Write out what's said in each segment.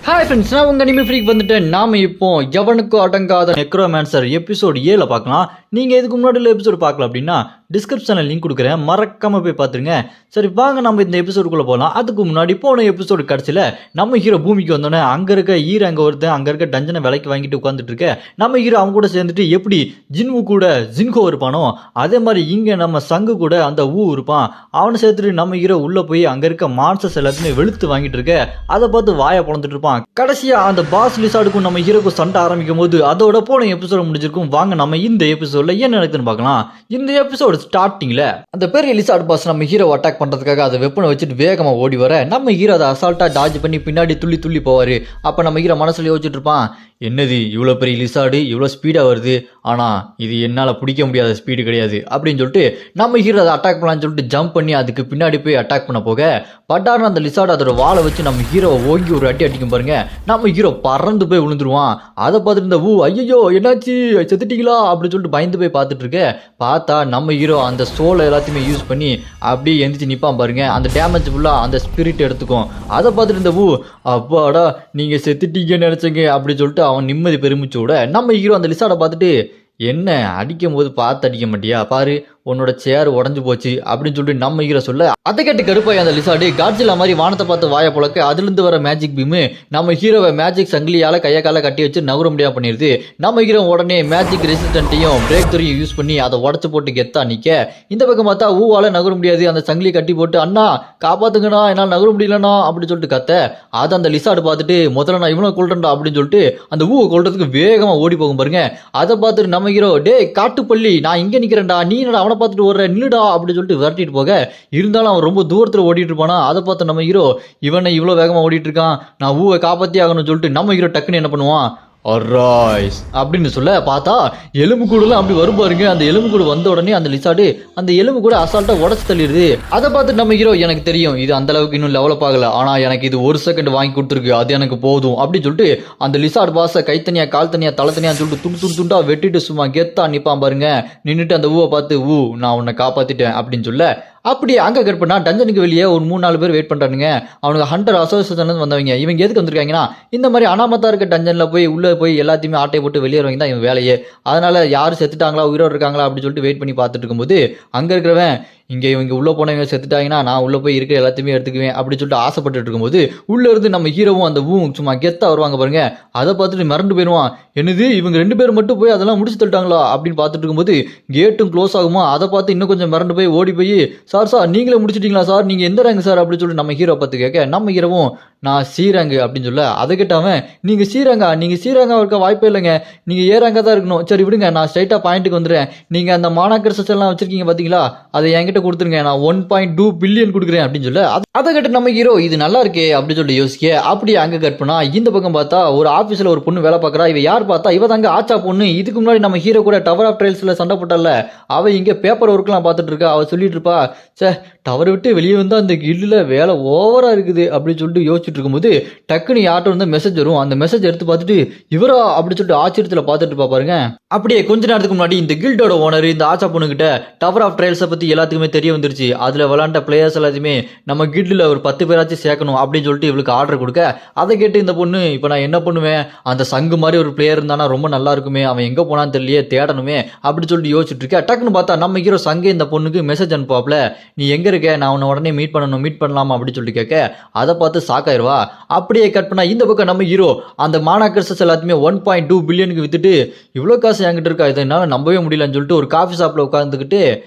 Hi friends, நான் உங்கள் anime freak வந்துட்டேன். நாம் இப்போ எவனுக்கும் அடங்காத நெக்ரோமேன்சர் எபிசோடு 7 பார்க்கலாம். நீங்கள் இதுக்கு முன்னாடி உள்ள எபிசோடு பார்க்கல அப்படின்னா டிஸ்கிரிப்ஷனில் லிங்க் கொடுக்குறேன், மறக்காமல் போய் பார்த்துருங்க. சரி வாங்க நம்ம இந்த எபிசோடுக்குள்ளே போகலாம். அதுக்கு முன்னாடி போன எபிசோடு கடைசியில் நம்ம ஹீரோ பூமிக்கு வந்தோடனே அங்கே இருக்க அங்கே ஒருத்தன் அங்கே இருக்க டஞ்சனை விலைக்கு வாங்கிட்டு உட்காந்துட்டு இருக்க நம்ம ஹீரோ அவங்க கூட சேர்ந்துட்டு எப்படி ஜின்வு கூட ஜின்கோ இருப்பானோ அதே மாதிரி இங்கே நம்ம சங்கு கூட அந்த இருப்பான். அவனை சேர்த்துட்டு நம்ம ஹீரோ உள்ளே போய் அங்கே இருக்க மான்சஸ் எல்லாத்தையுமே வெளுத்து வாங்கிட்டு இருக்க அதை பார்த்து வாயை பொழந்துட்டு இருப்பான். கடைசியா அந்த பாஸ் லிசார்டுக்கும் நம்ம ஹீரோக்கும் சண்டை ஆரம்பிக்கும் போது அதோட போன எபிசோடு முடிஞ்சிருக்கும். வாங்க நம்ம இந்த எபிசோட்ல என்ன நடக்குதுன்னு பார்க்கலாம். இந்த எபிசோடு ஸ்டார்டிங்ல அந்த பெரிய லிசார்டு பாஸ் நம்ம ஹீரோ அட்டாக் பண்றதுக்காக அதை வெப்பனை வச்சுட்டு வேகமா ஓடி வர நம்ம ஹீரோ அதை அசால்ட்டா டாஜ் பண்ணி பின்னாடி துள்ளி துள்ளி போவாரு. அப்ப நம்ம ஹீரோ மனசுல யோசிச்சுட்டு இருப்பான், என்னது இவ்வளோ பெரிய லிசார்டு இவ்வளோ ஸ்பீடாக வருது, ஆனால் இது என்னால் பிடிக்க முடியாத ஸ்பீடு கிடையாது அப்படின்னு சொல்லிட்டு நம்ம ஹீரோ அதை அட்டாக் பண்ணலான்னு சொல்லிட்டு ஜம்ப் பண்ணி அதுக்கு பின்னாடி போய் அட்டாக் பண்ண போக பட்டார்னு அந்த லிசார்டு அதோட வாழை வச்சு நம்ம ஹீரோவை ஓங்கி ஒரு அடி அடிக்கும் பாருங்க. நம்ம ஹீரோ பறந்து போய் விழுந்துருவான். அதை பார்த்துட்டு இந்த ஐயோ என்னாச்சு செத்துட்டீங்களா அப்படின்னு சொல்லிட்டு பயந்து போய் பார்த்துட்டு இருக்க பார்த்தா நம்ம ஹீரோ அந்த சோலை எல்லாத்தையுமே யூஸ் பண்ணி அப்படியே எந்திரிச்சு நிற்பான் பாருங்க. அந்த டேமேஜ் ஃபுல்லாக அந்த ஸ்பிரிட் எடுத்துக்கும். அதை பார்த்துட்டு இந்த அப்பாடா நீங்கள் செத்துட்டீங்கன்னு நினச்சிங்க அப்படின்னு சொல்லிட்டு அவன் நிம்மதி பெருமிச்சோட நம்ம ஹீரோ அந்த லிசார்டை பார்த்துட்டு, என்ன அடிக்கும் போது பார்த்து அடிக்க மாட்டியா பாரு உன்னோட சேர் உடஞ்சு போச்சு அப்படின்னு சொல்லிட்டு நம்ம ஹீரோ சொல்ல அதை கேட்டு கருப்பாய் அந்த லிசார்டு காட்சியில் மாதிரி வானத்தை பார்த்து வாயை புழக்க அதுலேருந்து வர மேஜிக் பீமு நம்ம ஹீரோவை மேஜிக் சங்கிலியால் கையை காலை கட்டி வச்சு நகர முடியாது பண்ணிடுது. நம்ம ஹீரோ உடனே மேஜிக் ரெசிஸ்டன்ட்டையும் பிரேக் துறையும் யூஸ் பண்ணி அதை உடச்சு போட்டு கெத்தா நிற்க இந்த பக்கம் பார்த்தா ஊவால நகர முடியாது. அந்த சங்கிலி கட்டி போட்டு அண்ணா காப்பாத்துங்கண்ணா என்னால் நகர முடியலண்ணா அப்படின்னு சொல்லிட்டு கத்த அதை அந்த லிசார்டு பார்த்துட்டு முதல்ல நான் இவனை கொள்றேன்டா அப்படின்னு சொல்லிட்டு அந்த கொள்றதுக்கு வேகமாக ஓடி போகும் பாருங்க. அதை பார்த்துட்டு நம்ம ஹீரோ டே காட்டுப்பள்ளி நான் இங்கே நிற்கிறேன்டா நீ என்னடா அவனை பார்த்துட்டு ஓடுற நில்லுடா அப்படின்னு சொல்லிட்டு விரட்டிட்டு போக இருந்தாலும் அவன் ரொம்ப தூரத்தில் ஓடிட்டு இருப்பானா. அதை பார்த்து நம்ம ஹீரோ இவனை இவ்வளோ வேகமாக ஓடிட்டு இருக்கான் நான் காப்பாற்றி ஆகணும்னு சொல்லிட்டு நம்ம ஹீரோ டக்குன்னு என்ன பண்ணுவான் அராய்ஸ் அப்படின்னு சொல்ல பார்த்தா எலும்பு கூடுலாம் அப்படி வரும் பாருங்க. அந்த எலும்பு கூடு வந்த உடனே அந்த லிசார்டு அந்த எலும்பு கூட அசால்ட்டா உடச்சு தள்ளிடுது. அதை பார்த்து நம்ம ஹீரோ எனக்கு தெரியும் இது அந்த அளவுக்கு இன்னும் டெவலப் ஆகல, ஆனா எனக்கு இது 1 செகண்ட் வாங்கி கொடுத்துருக்கு அது எனக்கு போதும் அப்படின்னு சொல்லிட்டு அந்த லிசார்டு பாஸை கை தனியா கால் தனியா தலை தனியான்னு சொல்லிட்டு துண்டு துண்டு துண்டா வெட்டிட்டு சும்மா கெத்தா நிப்பான் பாருங்க. நின்றுட்டு அந்த பார்த்து நான் உன்னை காப்பாத்திட்டேன் அப்படின்னு சொல்ல அப்படியே அங்கே கட் பண்ணா டஞ்சனுக்கு வெளியே ஒரு 3-4 பேர் வெயிட் பண்ணுறானுங்க. அவனுக்கு ஹண்டர் அசோசியேஷன் வந்தவங்க. இவங்க எதுக்கு வந்திருக்காங்கன்னா இந்த மாதிரி அனாமத்தா இருக்க டஞ்சனில் போய் உள்ளே போய் எல்லாத்தையுமே ஆட்டையை போட்டு வெளியேறவங்க தான் இவங்க வேலையே. அதனால யாரும் செத்துட்டாங்களா உயிரோடு இருக்காங்களா அப்படின்னு சொல்லிட்டு வெயிட் பண்ணி பார்த்துட்டு இருக்கும்போது அங்கே இருக்கிறவன் இங்கே இவங்க உள்ளே போனவங்க செத்துட்டாங்கன்னா நான் உள்ளே போய் இருக்கிற எல்லாத்தையுமே எடுத்துக்குவேன் அப்படின்னு சொல்லிட்டு ஆசைப்பட்டு இருக்கும்போது உள்ளே இருந்து நம்ம ஹீரோவும் அந்த சும்மா கெத்தாக வருவாங்க பாருங்க. அதை பார்த்துட்டு மிரண்டு போயிடுவான். என்னது இவங்க 2 பேர் மட்டும் போய் அதெல்லாம் முடிச்சு தள்ளிட்டாங்களா அப்படின்னு பார்த்துட்டு இருக்கும்போது கேட்டும் க்ளோஸ் ஆகுமா. அதை பார்த்து இன்னும் கொஞ்சம் மிரண்டு போய் ஓடி போய் சார் நீங்களே முடிச்சிட்டீங்களா சார் நீங்கள் எந்த ரேங்க் சார் அப்படின்னு சொல்லிட்டு நம்ம ஹீரோ பார்த்து கேட்க நம்ம ஹீரோவும் நான் சீராங்கு அப்படின்னு சொல்ல அதை கேட்டாவன் நீங்கள் சீராங்கா இருக்க வாய்ப்பே இல்லைங்க நீங்கள் ஏறாங்க தான் இருக்கணும். சரி விடுங்க நான் ஸ்ட்ரைட்டாக பாயிண்ட்டுக்கு வந்துடுறேன். நீங்கள் அந்த மானாக்கர் எல்லாம் வச்சிருக்கீங்க பார்த்தீங்களா அதை என்கிட்ட கொடுத்துருங்க நான் 1.2 பில்லியன் கொடுக்குறேன் அப்படின்னு சொல்ல அதை கேட்டு நம்ம ஹீரோ இது நல்லா இருக்கே அப்படின்னு சொல்லிட்டு யோசிக்க அப்படியே அங்கே கட் பண்ணா இந்த பக்கம் பார்த்தா ஒரு ஆஃபீஸில் ஒரு பொண்ணு வேலை பார்க்குறா. இவ யார் பார்த்தா இவ தாங்க ஆச்சா பொண்ணு. இதுக்கு முன்னாடி நம்ம ஹீரோ கூட டவர் ஆஃப் ட்ரையல்ஸில் சண்டை போட்டால அவ இங்கே பேப்பர் ஒர்க்லாம் பார்த்துட்டு இருக்கா. அவள் சொல்லிட்டு இருப்பா டவரை விட்டு வெளியே வந்தால் அந்த கில்லில் வேலை ஓவராக இருக்குது அப்படின்னு சொல்லிட்டு யோசிச்சுட்டு இருக்கும்போது டக்குன்னு யார்ட்ட வந்து மெசேஜ் வரும். அந்த மெசேஜ் எடுத்து பார்த்துட்டு இவரா அப்படின்னு சொல்லிட்டு ஆச்சரியத்தில் பார்த்துட்டு இருப்பா பாருங்க. அப்படியே கொஞ்ச நேரத்துக்கு முன்னாடி இந்த கில்டோட ஓனர் இந்த ஆச்சா பொண்ணுகிட்ட டவர் ஆஃப் ட்ரையல்ஸை பற்றி எல்லாத்துக்குமே தெரிய வந்துருச்சு. அதில் விளாண்ட பிளேயர்ஸ் எல்லாத்தையுமே நம்ம கில்டில் ஒரு 10 பேராச்சும் சேர்க்கணும் அப்படின்னு சொல்லிட்டு இவளுக்கு ஆர்டர் கொடுக்க அதை கேட்டு இந்த பொண்ணு இப்போ நான் என்ன பண்ணுவேன் அந்த சங்கு மாதிரி ஒரு பிளேயர் இருந்தானா ரொம்ப நல்லா இருக்குமே அவன் எங்கே போனான்னு தெரியலையே தேடணுமே அப்படின்னு சொல்லிட்டு யோசிச்சுட்டு இருக்கேன். டக்குன்னு பார்த்தா நம்ம ஹீரோ சங்கே இந்த பொண்ணுக்கு மெசேஜ் அனுப்பாப்ல நீ எங்கே இருக்க நான் உன்னை உடனே மீட் பண்ணலாமா அப்படின்னு சொல்லிட்டு கேட்க அதை பார்த்து சாக்காயிருவா. அப்படியே கட் பண்ணா இந்த பக்கம் நம்ம ஹீரோ அந்த மானாக்கர்ஸ் எல்லாத்தையுமே 1.2 பில்லியனுக்கு வித்துட்டு இவ்வளோ காசு என்கிட்ட இருக்கா இதை என்னால் நம்பவே முடியலன்னு சொல்லிட்டு ஒரு காஃபி ஷாப்பில் உட்காந்துக்கிட்டு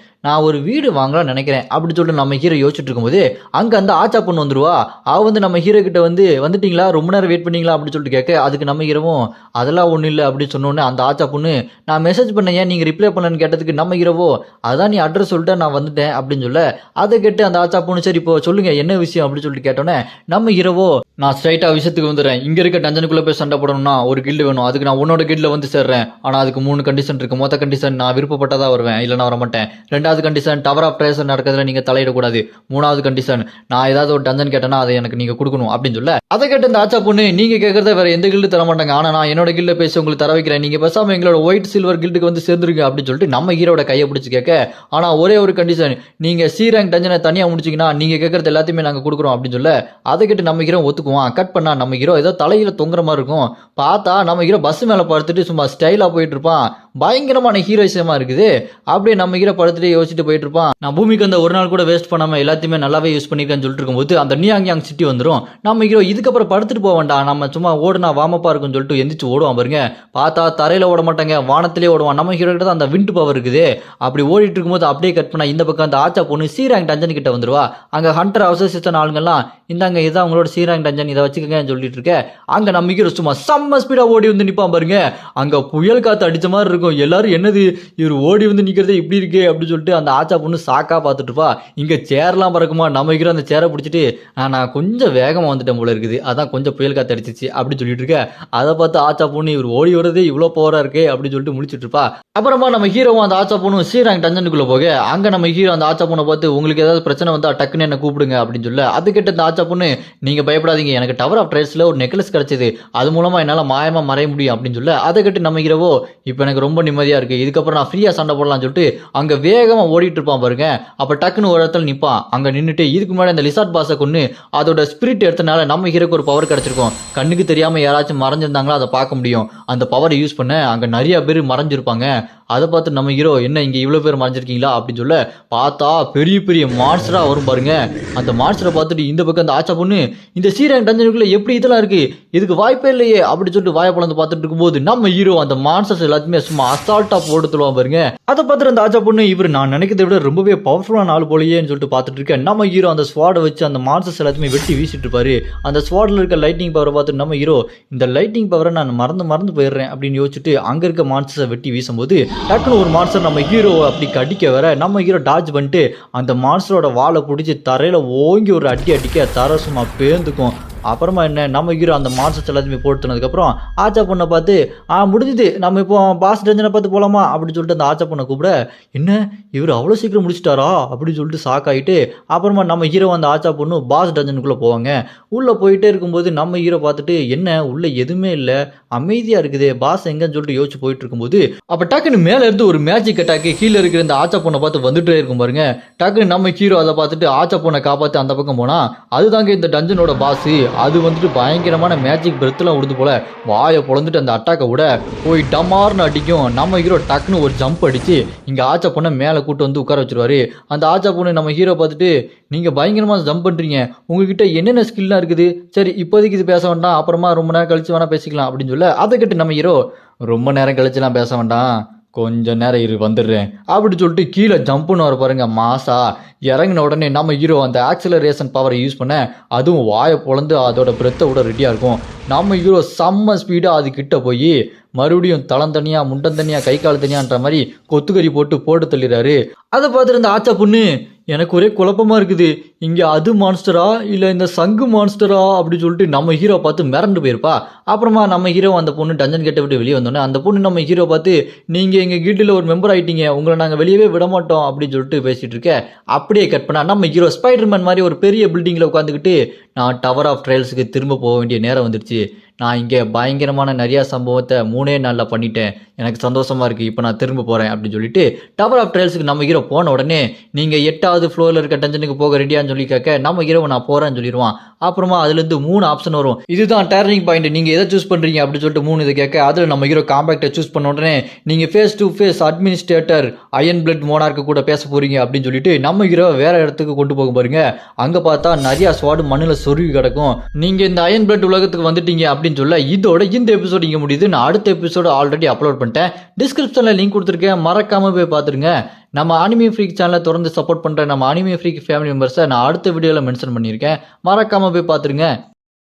நான் ஒரு வீடு வாங்கலாம்னு நினைக்கிறேன் அப்படின்னு சொல்லிட்டு நம்ம ஹீரோ யோசிச்சுட்டு இருக்கும்போது அங்கே அந்த ஆச்சா பொண்ணு வந்துருவா. அவள் வந்து நம்ம ஹீரோ கிட்ட வந்துட்டீங்களா ரொம்ப நேரம் வெயிட் பண்ணீங்களா அப்படின்னு சொல்லிட்டு கேட்க அதுக்கு நம்ம ஹீரோவும் அதெல்லாம் ஒன்றும் இல்லை அப்படின்னு சொன்னோன்னே அந்த ஆச்சா பொண்ணு நான் மெசேஜ் பண்ணேன் ஏன் நீங்கள் ரிப்ளை பண்ணலன்னு கேட்டதுக்கு நம்ம ஹீரோவோ அதான் நீ அட்ரஸ் சொல்லிட்டு நான் வந்துட்டேன் அப்படின்னு சொல்ல அதை கேட்டு அந்த ஆச்சா பொண்ணு சரி இப்போ சொல்லுங்க என்ன விஷயம் அப்படின்னு சொல்லிட்டு கேட்டோன்னே நம்ம ஹீரோவோ நான் ஸ்ட்ரைட்டாக விஷயத்துக்கு வந்துடுறேன். இங்கே இருக்க டஞ்சனுக்குள்ளே போய் சண்டை போடணும்னா ஒரு கில்டு வேணும். அதுக்கு நான் உன்னோட கில்டில் வந்து சேர்றேன். ஆனால் அதுக்கு 3 கண்டிஷன் இருக்குது. மொத்த கண்டிஷன் நான் விருப்பப்பட்டதாக வருவேன் இல்லைனா வர மாட்டேன். 2 ரெண்டாவது கண்டிஷன் டவர் ஆஃப் ட்ரேசர் நடக்கிறதுல நீங்க தலையிடக்கூடாது. மூணாவது கண்டிஷன் நான் ஏதாவது ஒரு டஞ்சன் கேட்டேன்னா அதை எனக்கு நீங்க கொடுக்கணும் அப்படின்னு சொல்ல அதை கேட்ட இந்த ஆச்சா பொண்ணு நீங்க கேட்கறத வேற எந்த கில்டு தர மாட்டாங்க, ஆனா நான் என்னோட கில்ட பேசி உங்களுக்கு தர வைக்கிறேன், நீங்க பேசாம எங்களோட ஒயிட் சில்வர் கில்டுக்கு வந்து சேர்ந்துருங்க அப்படின்னு சொல்லிட்டு நம்ம ஹீரோட கையை பிடிச்சி கேட்க, ஆனா ஒரே ஒரு கண்டிஷன் நீங்க சி ரேங்க் டஞ்சனை தனியா முடிச்சிங்கன்னா நீங்க கேட்கறது எல்லாத்தையுமே நாங்க கொடுக்குறோம் அப்படின்னு சொல்ல அதை கேட்டு நம்ம ஹீரோ ஒத்துக்குவோம். கட் பண்ணா நம்ம ஹீரோ ஏதோ தலையில தொங்குற மாதிரி இருக்கும். பார்த்தா நம்ம ஹீரோ பஸ் மேல படுத்துட்டு சும்மா ஸ்டைலா போயிட்டு இருப்பான். பயங்கரமான ஹீரோயிசமா இருக்குது. அப்படியே நம்ம ஹீரோ படுத்துட்டு யோசிச்சுட்டு போயிட்டு இருப்பான். நான் பூமிக்கு அந்த ஒரு நாள் கூட வேஸ்ட் பண்ணாம எல்லாத்தையுமே நல்லாவே யூஸ் பண்ணிருக்கேன்னு சொல்லிட்டு இருக்கும்போது அந்த நியாங் சிட்டி வந்துடும். நம்ம ஹீரோ இதுக்கப்புறம் படுத்துட்டு போக வேண்டாம், நம்ம சும்மா ஓடுனா வாமப்பா இருக்கும்னு சொல்லிட்டு எந்திரிச்சு ஓடுவான் பாருங்க. பார்த்தா தரையில ஓட மாட்டாங்க, வானத்திலே ஓடுவான். நம்ம ஹீரோ கிட்ட அந்த விண்ட் பவர் இருக்குது. அப்படி ஓடிட்டு இருக்கும்போது அப்படியே கட் பண்ணா இந்த பக்கம் அந்த ஆச்சா பொண்ணு சி ரேங்க் டஞ்சன் கிட்ட வந்துருவா. அங்க ஹண்டர் அசோசியேஷன் ஆளுங்கெல்லாம் இந்தாங்க இதான் உங்களோட சி ரேங்க் டஞ்சன், இதை வச்சுக்கங்க சொல்லிட்டு இருக்க. அங்க நம்ம ஹீரோ சும்மா செம்ம ஸ்பீடா ஓடி வந்து நிப்பான் பாருங்க. அங்க புயல் காத்து அடிச்ச மாதிரி இருக்கும். எல்லாரும் என்னது இவர் ஓடி வந்து நிக்கிறதே இப்படி இருக்கே அப்படின்னு சொல்லிட்டு அந்த ஆச்சா பொண்ணு சாக்கா பார்த்துட்டு இருப்பா. இங்க சேர்லாம் பறக்குமா, நம்ம ஹீரோ அந்த சேரை பிடிச்சிட்டு நான் கொஞ்சம் வேகமா வந்துட்டேன் போல இருக்குது, அதான் கொஞ்சம் புயல் காத்து அடிச்சிச்சு அப்படின்னு சொல்லிட்டு இருக்க. அதை பார்த்து ஆச்சா பொண்ணு இவர் ஓடி வரதே இவ்வளவு பவரா இருக்கே அப்படின்னு சொல்லிட்டு முடிச்சிட்டு இருப்பா. அப்புறமா நம்ம ஹீரோவும் அந்த ஆச்சா பொண்ணும் சி ரேங்க் டஞ்சனுக்குள்ள போக அங்க நம்ம ஹீரோ அந்த ஆச்சா பொண்ணை பார்த்து உங்களுக்கு ஏதாவது பிரச்சனை வந்தா டக்குன்னு என்ன கூப்பிடுங்க அப்படின்னு சொல்ல அது கிட்ட இந்த ஆச்சா பொண்ணு நீங்க பயப்படாதீங்க, எனக்கு டவர் ஆஃப் ட்ரேஸ்ல ஒரு நெக்லஸ் கிடைச்சது, அது மூலமா என்னால மாயமா மறைய முடியும் அப்படின்னு சொல்ல அதை கேட்டு நம்ம ஹீரோவோ இப்போ எனக்கு ரொம்ப நிம்மதியா இருக்கு, இதுக்கப்புறம் நான் ஃப்ரீயா சண்டை போடலாம்னு சொல்லிட்டு அங்க வேகமா ஓடிட்டு இருப்பான் பாருங்க. அப்ப டக்குன்னு ஒரு இடத்துல நிப்பான். அங்க நின்னுட்டு இதுக்கு முன்னாடி அந்த லிசார்ட் பாஸை கொண்டு அதோட ஸ்பிரிட் எடுத்தனால நம்ம ஹீரோக்கு ஒரு பவர் கிடைச்சிருக்கும். கண்ணுக்கு தெரியாம யாராச்சும் மறைஞ்சிருந்தாங்களா அதை பார்க்க முடியும். அந்த பவரை யூஸ் பண்ண அங்க நிறைய பேர் மறைஞ்சிருப்பாங்க. அதை பார்த்து நம்ம ஹீரோ என்ன இங்க இவ்வளவு பேர் மறைஞ்சிருக்கீங்களா அப்படின்னு சொல்ல பார்த்தா பெரிய பெரிய மான்ஸ்டரா வரும் பாருங்க. அந்த மான்ஸ்டரை பார்த்துட்டு இந்த பக்கம் அந்த ஆச்சா பொண்ணு இந்த சி ரேங்க் டஞ்சனுக்குள்ள எப்படி இதெல்லாம் இருக்கு, இதுக்கு வாய்ப்பே இல்லையே அப்படின்னு சொல்லிட்டு வாயை பழந்து பார்த்துட்டு இருக்கும்போது நம்ம ஹீரோ அந்த மான்ஸ்டர்ஸ் எல்லாத்தையுமே சும்மா அசால்ட்டா போட்டு தருவான் பாருங்க. அதை பார்த்துட்டு அந்த ஆச்சா பொண்ணு இவர் நான் நினைக்கிறத விட ரொம்பவே பவர்ஃபுல்லான ஆள் போலயேன்னு சொல்லிட்டு பார்த்துட்டு இருக்கேன். நம்ம ஹீரோ அந்த ஸ்வாடை வச்சு அந்த மான்ஸ்டர்ஸ் எல்லாத்தையுமே வெட்டி வீசிட்டு இருப்பாரு. அந்த ஸ்வாட்ல இருக்க லைட்டிங் பவரை பார்த்துட்டு நம்ம ஹீரோ இந்த லைட்டிங் பவரை நான் மறந்து போயிடுறேன் அப்படின்னு யோசிச்சுட்டு அங்க இருக்க மான்ஸ்டர்ஸை வெட்டி வீசும்போது டக்குன்னு ஒரு மான்ஸ்டர் நம்ம ஹீரோ அப்படி கடிக்க வர நம்ம ஹீரோ டாஜ் பண்ணிட்டு அந்த மான்ஸ்டரோட வாழை பிடிச்சி தரையில ஓங்கி ஒரு அடி அடிக்க தர சும்மா பேந்துக்கும். அப்புறமா என்ன நம்ம ஹீரோ அந்த மான்ஸ்டர்ஸ் எல்லாத்தையுமே போட்டுனதுக்கப்புறம் ஆச்சா பொண்ணை பார்த்து முடிஞ்சுது நம்ம இப்போ பாஸ் டஞ்சனை பார்த்து போகலாமா அப்படின்னு சொல்லிட்டு அந்த ஆச்சா பொண்ணை கூப்பிட என்ன இவர் அவ்வளோ சீக்கிரம் முடிச்சிட்டாரா அப்படின்னு சொல்லிட்டு ஷாக் ஆகிட்டு அப்புறமா நம்ம ஹீரோ அந்த ஆச்சா பொண்ணு பாஸ் டஞ்சனுக்குள்ளே போவாங்க. உள்ளே போயிட்டே இருக்கும்போது நம்ம ஹீரோ பார்த்துட்டு என்ன உள்ளே எதுவுமே இல்லை அமைதியாக இருக்குது பாஸ் எங்கன்னு சொல்லிட்டு யோசிச்சு போயிட்டு இருக்கும்போது அப்போ டக்குன்னு மேலே இருந்து ஒரு மேஜிக் அட்டாக்கு கீழே இருக்கிற இந்த ஆச்சா பொண்ணை பார்த்து வந்துட்டே இருக்கும் பாருங்க. டக்குன்னு நம்ம ஹீரோ அதை பார்த்துட்டு ஆச்சா பொண்ணை காப்பாற்றி அந்த பக்கம் போனால் அதுதாங்க இந்த டஞ்சனோட பாஸ். அது வந்துட்டு பயங்கரமான மேஜிக் பிரெத்லாம் விடுது போல வாயை பொழந்துட்டு அந்த அட்டாக்கை விட போய் டமார்னு அடிக்கும். நம்ம ஹீரோ டக்குன்னு ஒரு ஜம்ப் அடிச்சு இங்க ஆச்சா பொண்ணை மேலே கூட்டு வந்து உட்கார வச்சிருவாரு. அந்த ஆச்சா பொண்ணு நம்ம ஹீரோ பார்த்துட்டு நீங்க பயங்கரமா ஜம்ப் பண்றீங்க, உங்ககிட்ட என்னென்ன ஸ்கில்லாம் இருக்குது, சரி இப்போதைக்கு இது பேச வேண்டாம், அப்புறமா ரொம்ப நேரம் கழிச்சு வேணா பேசிக்கலாம் அப்படின்னு சொல்ல அதை கேட்டு நம்ம ஹீரோ ரொம்ப நேரம் கழிச்சுலாம் பேச வேண்டாம், கொஞ்ச நேரம் இரு வந்துடுறேன் அப்படி சொல்லிட்டு கீழே ஜம்ப்னு வர பாருங்க. மாசா இறங்கின உடனே நம்ம ஹீரோ அந்த ஆக்சிலரேஷன் பவரை யூஸ் பண்ண அதுவும் வாயை பொழந்து அதோட பிரெத்தை விட ரெடியாக இருக்கும். நம்ம ஹீரோ செம்ம ஸ்பீடாக அது கிட்ட போய் மறுபடியும் தளம் தனியாக முண்டம் தனியாக கை கால் தனியான்ற மாதிரி கொத்துக்கறி போட்டு தள்ளிடுறாரு. அதை பார்த்துட்டு இந்த ஆச்சா பொண்ணு எனக்கு ஒரே குழப்பமா இருக்குது, இங்கே அது மான்ஸ்டரா இல்லை இந்த சங்கு மான்ஸ்டரா அப்படின்னு சொல்லிட்டு நம்ம ஹீரோ பார்த்து மிரண்டு போயிருப்பா. அப்புறமா நம்ம ஹீரோ அந்த பொண்ணு டஞ்சன் கேட்ட விட்டு வெளியே வந்தோடனே அந்த பொண்ணு நம்ம ஹீரோ பார்த்து நீங்கள் எங்கள் கில்டில் ஒரு மெம்பர் ஆகிட்டீங்க, உங்களை நாங்கள் வெளியவே விட மாட்டோம் அப்படின்னு சொல்லிட்டு பேசிகிட்டு இருக்க. அப்படியே கட் பண்ணா நம்ம ஹீரோ ஸ்பைடர்மேன் மாதிரி ஒரு பெரிய பில்டிங்கில் உட்காந்துக்கிட்டு நான் டவர் ஆஃப் ட்ரையல்ஸுக்கு திரும்ப போக வேண்டிய நேரம் வந்துடுச்சு, நான் இங்கே பயங்கரமான நிறையா சம்பவத்தை 3 நாளில் பண்ணிட்டேன், எனக்கு சந்தோஷமாக இருக்குது, இப்போ நான் திரும்ப போகிறேன் அப்படின்னு சொல்லிட்டு டவர் ஆஃப் ட்ரையல்ஸுக்கு நம்ம ஹீரோ போன உடனே நீங்கள் 8வது ஃப்ளோரில் இருக்க டஞ்சனுக்கு போக ரெடியான்னு சொல்லி கேட்க நம்ம ஹீரோ நான் போகிறேன்னு சொல்லிடுவான். அப்புறமா அதுலேருந்து 3 ஆப்ஷன் வரும், இதுதான் டர்னிங் பாயிண்ட், நீங்கள் எதை சூஸ் பண்ணுறீங்க அப்படின்னு சொல்லிட்டு 3 இதை கேட்க அதில் நம்ம ஹீரோ காம்பேக்டை சூஸ் பண்ண உடனே நீங்கள் face to face administrator iron blood monarch கூட பேச போகிறீங்க அப்படின்னு சொல்லிட்டு நம்ம ஹீரோ வேற இடத்துக்கு கொண்டு போக பாருங்க. அங்கே பார்த்தா நிறையா ஸ்வாடு மண்ணில் சொருவி கிடக்கும். நீங்கள் இந்த அயன் பிளட் உலகத்துக்கு வந்துட்டீங்க அப்படின்னு சொல்ல இதோட இந்த எபிசோடு இங்கே முடியுது. நான் அடுத்த எபிசோடு ஆல்ரெடி அப்லோட் பண்ணிட்டேன், டிஸ்கிரிப்ஷனில் லிங்க் கொடுத்துருக்கேன், மறக்காம போய் பார்த்துருங்க. நம்ம அனிமே ஃப்ரீக் சேனலை தொடர்ந்து சப்போர்ட் பண்ணுற நம்ம அனிமே ஃப்ரீக் ஃபேமிலி மெம்பர்ஸை நான் அடுத்த வீடியோவில் மென்ஷன் பண்ணியிருக்கேன், மறக்காம போய் பார்த்துருங்க.